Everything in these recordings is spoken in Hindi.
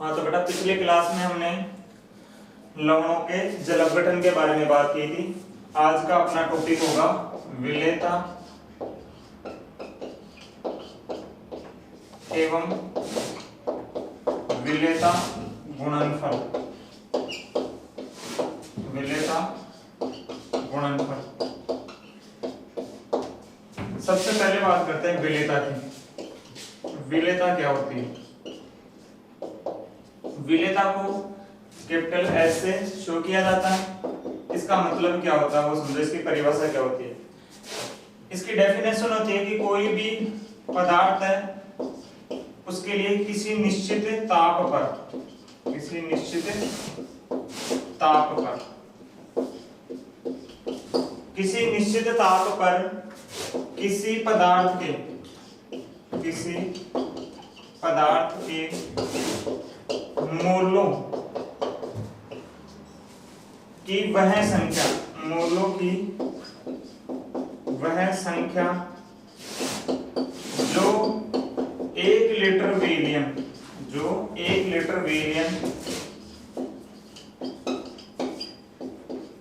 हाँ तो बेटा पिछले क्लास में हमने लवणों के जल अपघटन के बारे में बात की थी। आज का अपना टॉपिक होगा विलेयता एवं विलेयता गुणनफल। विलेयता गुणनफल। सबसे पहले बात करते हैं विलेयता की। विलेयता क्या होती है? विलेयता को कैपिटल एस से शो किया जाता है। इसका मतलब क्या होता है वो समझो, इसकी परिभाषा क्या होती है। इसकी डेफिनेशन होती है कि कोई भी पदार्थ है उसके लिए किसी निश्चित ताप पर किसी पदार्थ के मोलों की वह संख्या जो 1 लीटर वीर्यम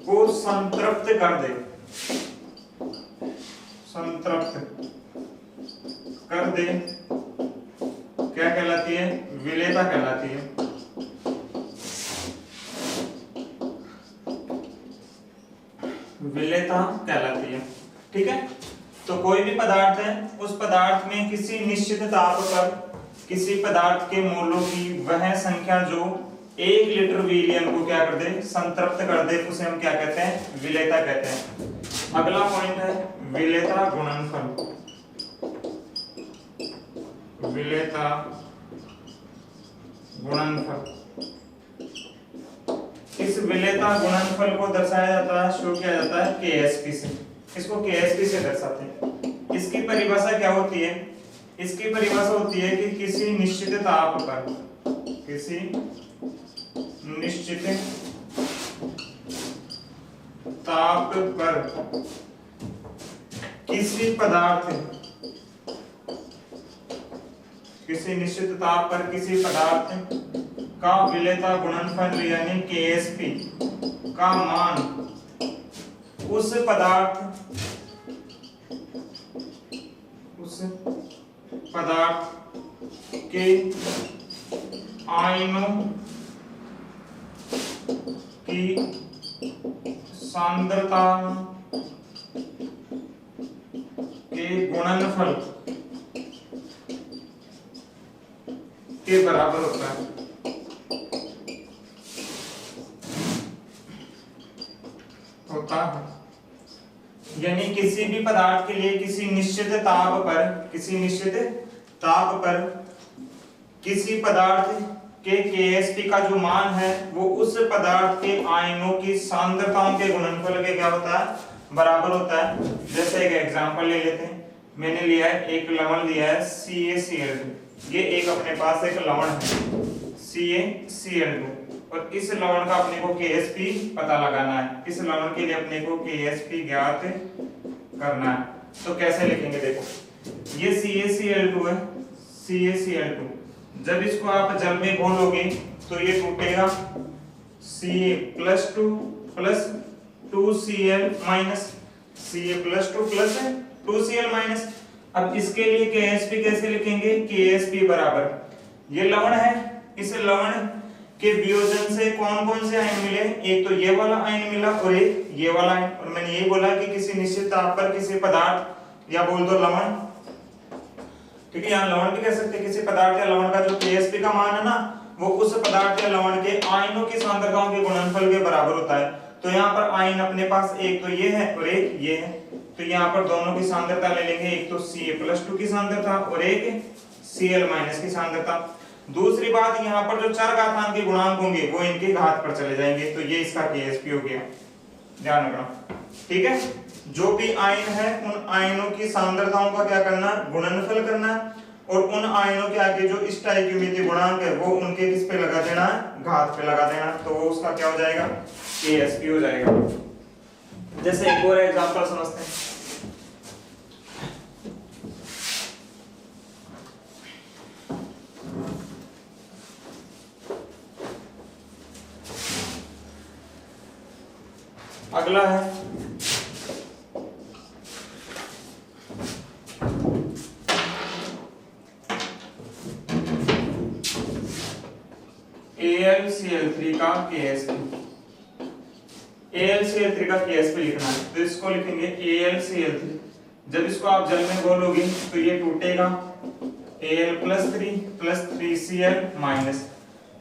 को संतृप्त कर दे क्या कहलाती है? विलेयता कहलाती है। विलेयता कहलाती है। ठीक है, तो कोई भी पदार्थ है, उस पदार्थ में किसी निश्चित ताप पर किसी पदार्थ के मोलों की वह संख्या जो 1 लीटर वीर्यम को क्या कर दे? संतृप्त कर दे, उसे हम क्या कहते हैं? विलेयता कहते हैं। अगला पॉइंट है विलेयता गुणनफल। विलेयता गुणनफल। इस विलेयता गुणनफल को दर्शाया जाता है, शो किया जाता है KSP से। इसको KSP से दर्शाते हैं। इसकी परिभाषा क्या होती है? इसकी परिभाषा होती है कि किसी निश्चित ताप पर किसी पदार्थ का विलेयता गुणनफल यानी KSP का मान उस पदार्थ के आयनों की सांद्रता के गुणनफल के बराबर होता है। यानी किसी भी पदार्थ के लिए किसी निश्चित ताप पर किसी पदार्थ के KSP का जो मान है वो उस पदार्थ के आयनों की सांद्रताओं के गुणनफल के क्या होता है? बराबर होता है। जैसे एक एग्जांपल ले लेते हैं। मैंने लिया है, एक लवण लिया है CaCl2। ये एक अपने पास एक लवण है CaCl2 और इस लवण का अपने को KSP पता लगाना है। इस लवण के लिए अपने को KSP ज्ञात करना है। तो कैसे लिखेंगे? देखो, ये CaCl2 है, CaCl2। जब इसको आप जल में घोलोगे तो ये टूटेगा, Ca+2 plus 2Cl minus, Ca+2 plus 2Cl minus. अब इसके लिए KSP कैसे लिखेंगे? KSP बराबर, ये लवण है, इस लवण के वियोजन से कौन कौन से आयन मिले? एक तो ये वाला आयन मिला और एक ये वाला आयन। और मैंने ये बोला कि किसी निश्चित ताप पर किसी पदार्थ या बोल दो लवण, ठीक है, यहाँ लवण भी कह सकते हैं, किसी पदार्थ या लवण का जो KSP का मान है ना वो उस पदार्थ या लवण के आयनों की सांद्रताओं के गुणनफल के बराबर होता है। तो यहाँ पर आयन अपने पास एक तो ये है और एक ये है, तो यहाँ पर दोनों की सांद्रता ले लेंगे, एक तो Ca+2 की सांद्रता और एक Cl- की सांद्रता। दूसरी बात, यहाँ पर जो चरघातांकी गुणांक होंगे वो इनके घात पर चले जाएंगे, तो ये इसका KSP हो गया। ध्यान रखना, ठीक है। जो भी आयन है उन आयनों की सांद्रताओं का क्या करना? गुणनफल करना। और उन आयनों के आगे जो स्टोइकियोमेट्रिक गुणांक है वो उनके किस पे लगा देना? घात पे लगा देना। तो वो उसका क्या हो जाएगा? KSP हो जाएगा। जैसे एक और एग्जांपल समझते हैं। अगला है AlCl3 का KsP। AlCl3 का KsP लिखना है तो इसको लिखेंगे AlCl3। जब इसको आप जल में घोलोगे तो ये टूटेगा Al+3 + 3Cl माइनस।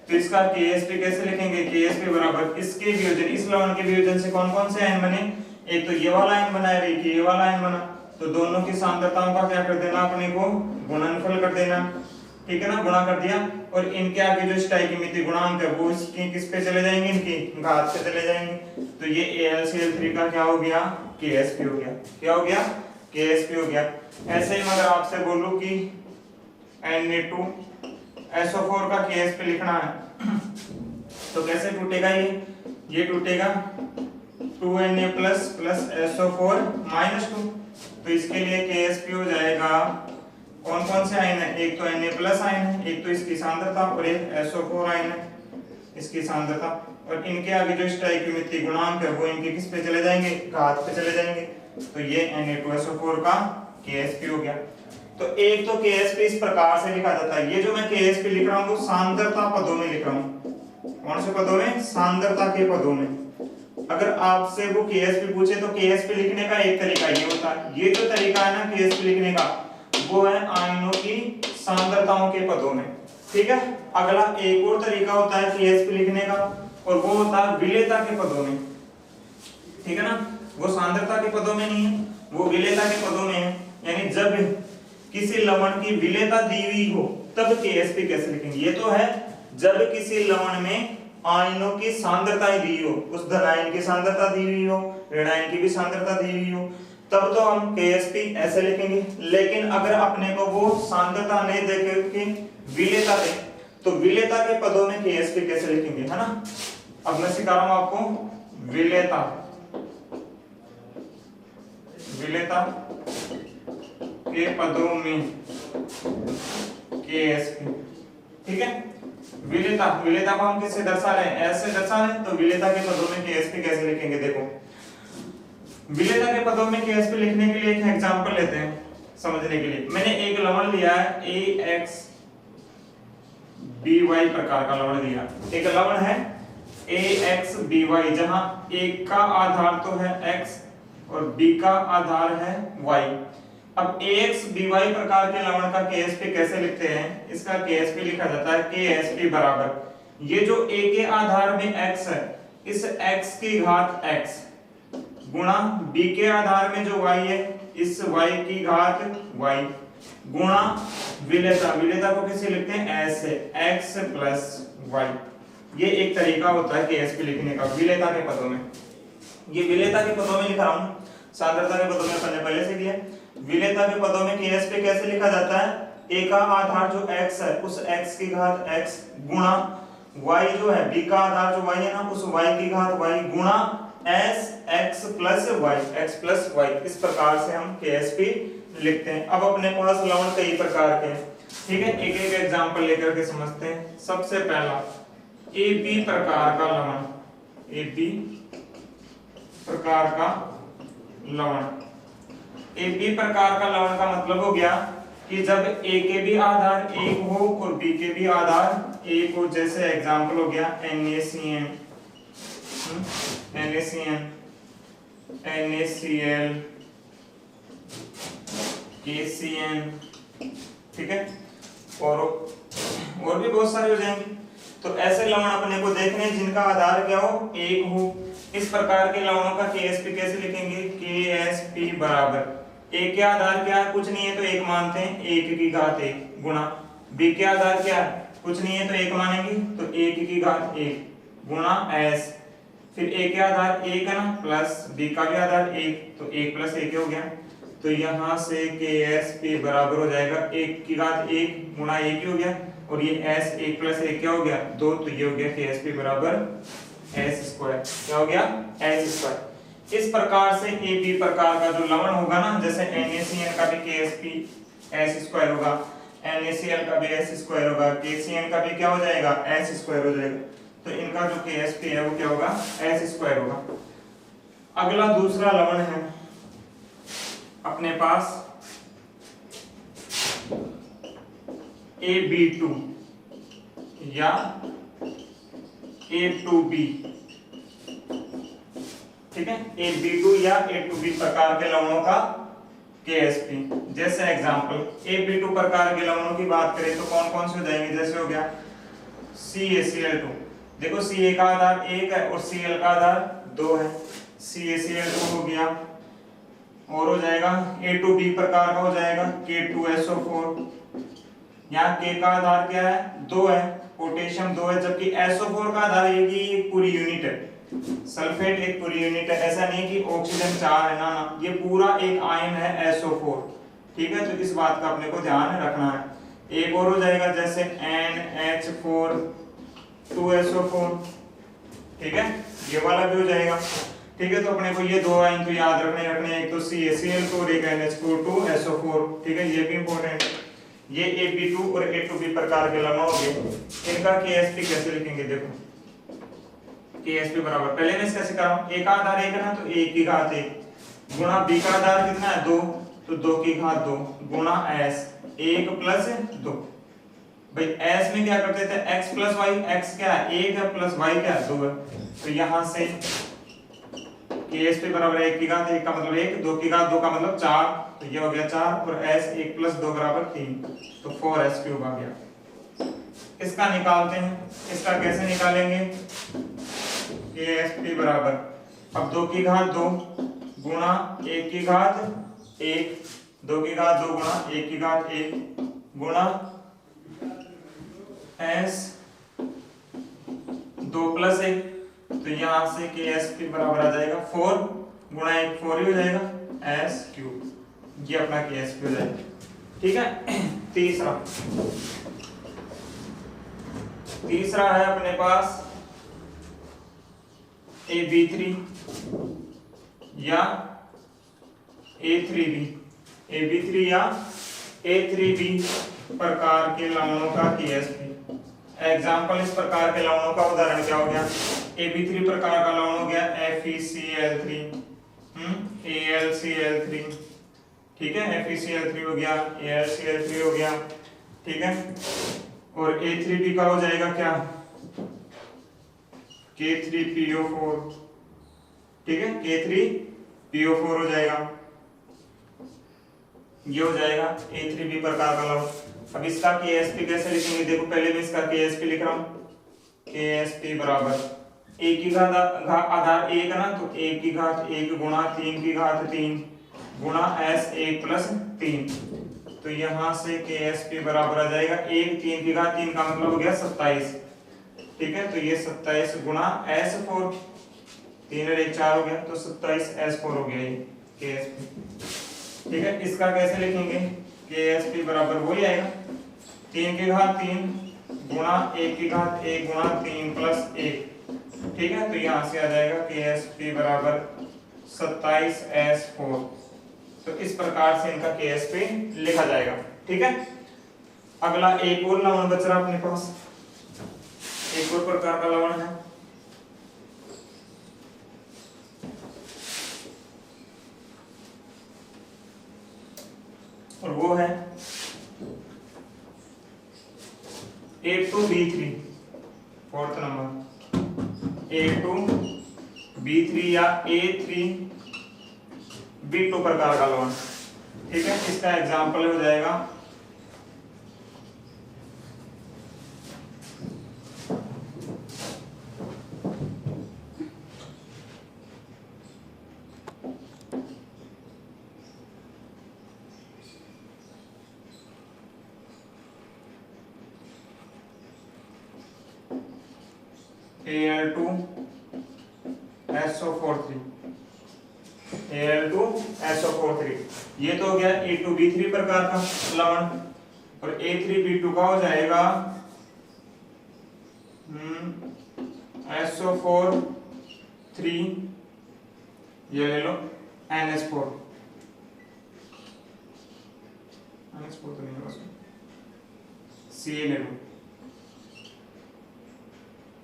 तो इसका KsP कैसे लिखेंगे? KsP बराबर इसके वियोजन, इस लवण के वियोजन से कौन कौन से आयन बने? एक तो ये वाला आयन बना है, एक ये वाला आयन बना, तो दोनों की सांद्रताओं का क्या कर देना अपने को? गुणनफल कर देना, ठीक है ना, गुणा कर दिया। और इनके आगे जो स्टोइकियोमेट्रिक गुणांक है वो इसकी किस पे चले जाएंगे? इनकी घात पे चले जाएंगे। तो ये AlCl3 का क्या हो गया? KsP हो गया। क्या हो गया? KsP हो गया। ऐसे ही अगर आपसे बोलूं कि Na2SO4 का KsP लिखना है तो कैसे टूटेगा ये टूटेगा 2Na + SO4 - 2। तो इसके लिए KsP हो जाएगा, कौन कौन से आयन है? एक तो Na+ आयन है, एक तो इसकी सांद्रता, और एक SO4 आयन है, इसकी सांद्रता। और इनके आगे जो स्टोइकियोमेट्रिक गुणांक है वो इनके किस पे चले जाएंगे? घात पे चले जाएंगे। तो ये Na2SO4 का KsP हो गया। तो एक तो KsP इस प्रकार से लिखा जाता है। ये जो मैं KsP लिख रहा हूं वो सांद्रता पदों में लिख रहा हूं। कौन से पदों में? सांद्रता के पदों में। अगर आपसे वो KsP पूछे तो KsP लिखने का एक तरीका ये होता है, ये जो तरीका है ना KsP लिखने का वो है आयनों की सांद्रताओं के पदों में, ठीक है। अगला एक और तरीका होता है KsP लिखने का, और वो होता है विलेयता के पदों में, ठीक है ना। वो सांद्रता के पदों में नहीं है, वो विलेयता के पदों में है। यानी जब किसी लवण की विलेयता दी हुई हो तब KsP कैसे लिखेंगे? ये तो है जब किसी लवण में आयनों की सांद्रता दी हो, उस धन आयन की सांद्रता दी हुई हो, ऋण आयन की भी सांद्रता दी हुई हो, तब तो हम KsP ऐसे लिखेंगे। लेकिन अगर अपने को वो सांद्रता नहीं देकर के विलेयता दे तो विलेयता के पदों में KsP कैसे लिखेंगे, है ना। अब मैं सिखा रहा हूं आपको विलेयता, विलेयता के पदों में KsP, ठीक है। विलेयता को हम किससे दर्शा रहे हैं? ऐसे दर्शा रहे हैं। तो विलेयता के पदों में KsP कैसे लिखेंगे? देखो, विलेयता के पदों में KsP लिखने के लिए एक एग्जांपल लेते हैं समझने के लिए। मैंने एक लवण लिया है AxBy प्रकार का लवण लिया। एक लवण है AxBy जहां A का आधार तो है x और B का आधार है y। अब AxBy प्रकार के लवण का KsP कैसे लिखते हैं? इसका KsP लिखा जाता है KsP बराबर, ये जो A के आधार में x है, इस x की घात x गुणा B के आधार में जो y है, इस y की घात y गुणा विलेयता। विलेयता को कैसे लिखते हैं? ऐसे x + y। ये एक तरीका होता है KsP लिखने का विलेयता के पदों में। ये विलेयता के पदों में लिख रहा हूं, सांद्रता के पदों में हमने पहले से किया। विलेयता के पदों में KsP कैसे लिखा जाता है? A का आधार जो x है, उस x की घात x गुणा y जो है B का आधार जो y है ना, उस y की घात y गुणा s x + y, x + y। इस प्रकार से हम KsP लिखते हैं। अब अपने पास लवण कई प्रकार के हैं, ठीक है। एक एक एग्जांपल लेकर के समझते हैं। सबसे पहला AB प्रकार का लवण, AB प्रकार का लवण। AB प्रकार का लवण का मतलब हो गया कि जब A के भी आधार 1 हो और B के भी आधार 1 हो। जैसे एग्जांपल हो गया NaCN, NaCN, NaCl, KCN, ठीक है, और भी बहुत सारे हो जाएंगे। तो ऐसे लवण अपने को देखने जिनका आधार क्या हो? 1 हो। इस प्रकार के लवणों का KsP कैसे लिखेंगे? KsP बराबर A के आधार क्या है? कुछ नहीं है तो 1 मानते हैं, 1 की घात 1 गुणा B के आधार क्या है? कुछ नहीं है तो 1 मानेंगे, तो 1 की घात 1 गुणा S। फिर A के आधार 1 है ना, प्लस B का भी आधार 1, तो 1 + 1 हो गया। तो यहां से KsP बराबर हो जाएगा 1 की घात 1 गुणा 1 हो गया, और ये S 1 + 1 क्या हो गया? 2। तो ये हो गया KsP बराबर S²। क्या हो गया? S²। इस प्रकार से AB प्रकार का जो लवण होगा ना, जैसे NaCN का भी KsP S² होगा, NaCl का भी S² होगा, KCN का भी क्या हो जाएगा? S² हो जाएगा। तो इनका जो KsP है वो क्या होगा? S² होगा। अगला दूसरा लवण है अपने पास AB2 या A2B, ठीक है, AB2 या A2B प्रकार के लवणों का KSP। जैसे एग्जांपल AB2 प्रकार के लवणों की बात करें तो कौन कौन से हो जाएंगे, जैसे हो गया CaCl2। देखो Ca का आधार 1 है और Cl का आधार 2 है, CaCl2 हो गया। और हो जाएगा A2B प्रकार का हो जाएगा K2SO4। यहाँ K का आधार क्या है, 2 है, पोटेशियम 2 है, जबकि SO4 का आधार एक पूरी यूनिट है, सल्फेट एक पूरी यूनिट है। ऐसा नहीं कि ऑक्सीजन 4 है, ना, ये पूरा एक आयन है SO4, ठीक है। तो इस बात का अपने को ध्यान रखना है। एक और हो जाएगा जैसे NH4 2SO4, ठीक है, ये वाला भी हो जाएगा, ठीक है। तो अपने को ये दो आयन तो याद रखने एक तो CaCl2 और एक NH4 2SO4, ठीक है, ये भी इंपॉर्टेंट। ये AB2 और A2B प्रकार के लवण हो गए। इनका KSP कैसे लिखेंगे, देखो KSP बराबर, पहले मैं कैसे कराऊं, A का आधार 1 है ना, तो A की घात 1 गुणा B का आधार कितना है 2, तो 2 की घात 2 गुणा S 1 प्लस 2। भाई S में क्या करते थे, x प्लस वाई, x क्या है 1 है, प्लस y क्या है 2 है। तो यहां से KSP बराबर 1 की घात 1 का मतलब 1, 2 की घात 2 का मतलब 4, तो ये हो गया 4, और S 1 प्लस 2 बराबर 3, तो 4S क्यूब आ गया। इसका निकालते हैं, इसका कैसे निकालेंगे, KSP बराबर, अब 2 की घात 2 गुणा 1 की घात 1, 2 की घात 2 गुणा 1 की घात 1 गुणा S 2 प्लस 1, तो यहां से KSP बराबर आ जाएगा 4 गुणा 1 4 ही हो जाएगा S क्यूब, ये अपना KSP हो जाएगा, ठीक है। तीसरा है अपने पास AB3 या A3B, AB3 या A3B प्रकार के लवणों का KSP। एग्जाम्पल इस प्रकार के लवणों का उदाहरण क्या हो गया, AB3 प्रकार का लवण हो गया FeCl3, AlCl3, ठीक है, FeCl3 हो गया, AlCl3 हो गया, ठीक है। और A3B का हो जाएगा क्या, K3PO4, ठीक है, K3PO4 हो जाएगा, ये हो जाएगा A3B प्रकार का लवण। अब इसका KSP कैसे लिखेंगे, देखो पहले मैं इसका KSP लिख रहा हूं, KSP बराबर A की घात आधार 1 ना, तो 1 की घात 1 गुणा 3 की घात 3 गुणा S 1 प्लस 3, तो यहां से KSP बराबर आ जाएगा 1 3 की घात 3 का मतलब हो गया 27, ठीक है। तो ये 27 गुणा S4, 3 और 1 4 हो गया, तो 27 S4 हो गया ये KSP, ठीक है। इसका कैसे लिखेंगे, KSP बराबर वही आएगा 3 की घात 3 गुणा 1 की घात 1 गुणा 3 प्लस 1, ठीक है। तो यहां से आ जाएगा KSP बराबर 27S4। तो इस प्रकार से इनका KSP लिखा जाएगा, ठीक है। अगला एक और लवण बच रहा अपने पास, एक और प्रकार का लवण है और वो है A2B3, फोर्थ नंबर A2B3 या A3B2 प्रकार का लवण, ठीक है। इसका एग्जाम्पल हो जाएगा Al2SO43, Al2SO43, ये तो हो गया A2B3 प्रकार का लवण। और A3B2 का हो जाएगा SO43, ये ले लो NH4 तो नहीं होगा, Ca ले लो,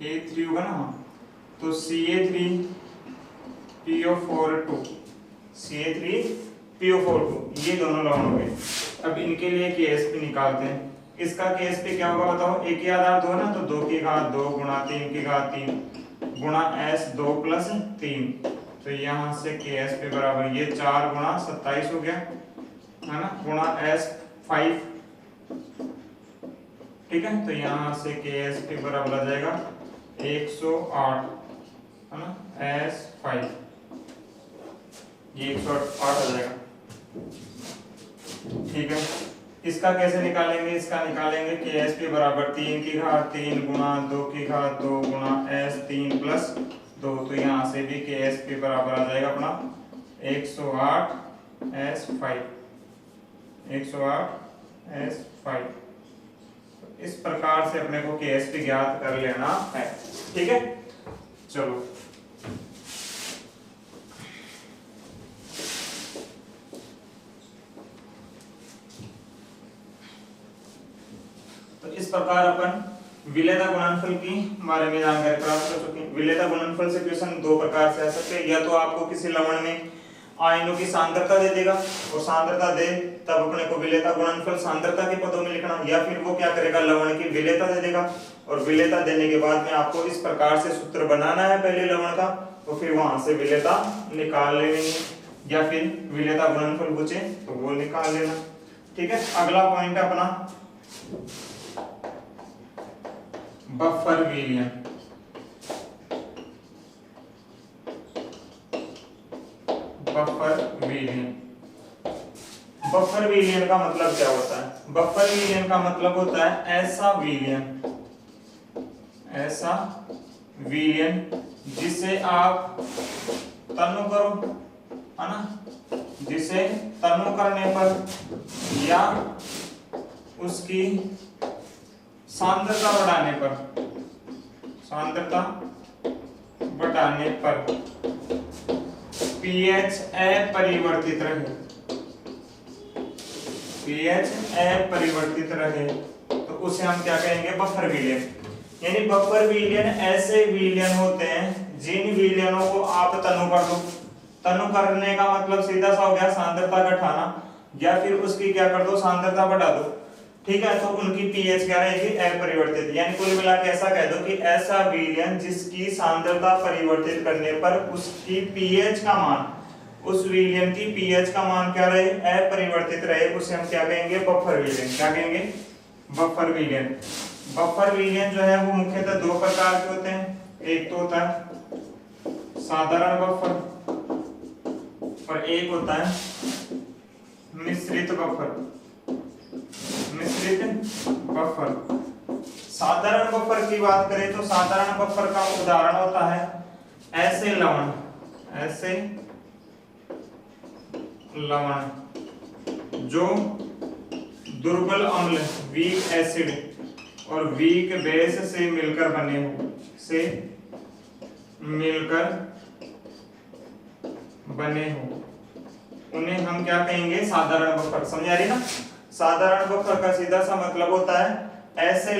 A3 होगा ना, तो Ca3 PO4 CH3PO4 ये दोनों लवण हो गए। अब इनके लिए KSP निकालते हैं। इसका KSP क्या होगा बताओ, एक ही आधार 2 ना, तो 2 की घात 2 गुणा 3 की घात 3 गुणा S 2 + 3, तो यहाँ से KSP बराबर ये 4 गुणा 27 हो गया है ना, गुणा S 5, ठीक है। तो यहाँ से KSP बराबर आ जाएगा 108 है ना, S 5 ये 108 आ जाएगा, ठीक है। इसका कैसे निकालेंगे, इसका निकालेंगे KSP बराबर 3 की घात 3 गुणा 2 की घात 2 गुणा S 3 + 2, तो यहाँ से भी KSP बराबर आ जाएगा अपना 108 S 5, 108 S 5। इस प्रकार से अपने को KSP ज्ञात कर लेना है, ठीक है। चलो तो इस प्रकार अपन विलेयता गुणनफल की बारे में जानकारी प्राप्त कर चुके हैं। विलेयता गुणनफल से क्वेश्चन दो प्रकार से आ सकते हैं, या तो आपको किसी लवण में आयनों की सांद्रता दे देगा और सांद्रता दे तब अपने को विलेयता गुणनफल सांद्रता के पदों में लिखना, या फिर वो क्या करेगा लवण की विलेयता दे देगा और विलेयता देने के बाद में आपको इस प्रकार से सूत्र बनाना है पहले लवण का, तो फिर वहां से विलेयता निकाल लेनी, या फिर विलेयता गुणनफल पूछे तो वो निकाल लेना, ठीक है। अगला पॉइंट अपना बफर विलयन। बफर विलयन, बफर विलयन का मतलब क्या होता है? बफर विलयन का मतलब होता है ऐसा विलयन, ऐसा विलयन जिसे आप तनु करो है ना, जिसे तनु करने पर या उसकी सांद्रता बढ़ाने पर, सांद्रता बढ़ाने पर pH अपरिवर्तित रहे, pH अपरिवर्तित रहे, तो उसे हम क्या कहेंगे? बफर विलयन। यानी बफर विलयन ऐसे विलयन होते हैं जिन विलयनों को आप तनु कर दो। तनु करने का मतलब सीधा सा हो गया सांद्रता घटाना, या फिर उसकी क्या कर दो सांद्रता बढ़ा दो, ठीक है। तो उनकी pH क्या रहेगी? अपरिवर्तित। यानी कुल मिला के ऐसा कह दो कि ऐसा विलयन जिसकी सांद्रता परिवर्तित करने पर उसकी pH का मान, उस विलयन की pH का मान क्या रहे? अपरिवर्तित रहे, उसे हम क्या कहेंगे? बफर विलयन। क्या कहेंगे? बफर विलयन। बफर विलयन जो है वो मुख्यतः दो प्रकार के होते हैं, एक तो होता है साधारण बफर और एक होता है मिश्रित बफर। मिश्रित बफर। साधारण बफर की बात करें तो साधारण बफर का उदाहरण होता है ऐसे लवण, ऐसे लवण जो दुर्बल अम्ल वीक एसिड और वीक बेस से मिलकर बने हो, से मिलकर बने हो, उन्हें हम क्या कहेंगे? साधारण बफर। समझ आ रही ना? साधारण बफर का सीधा सा मतलब होता है ऐसे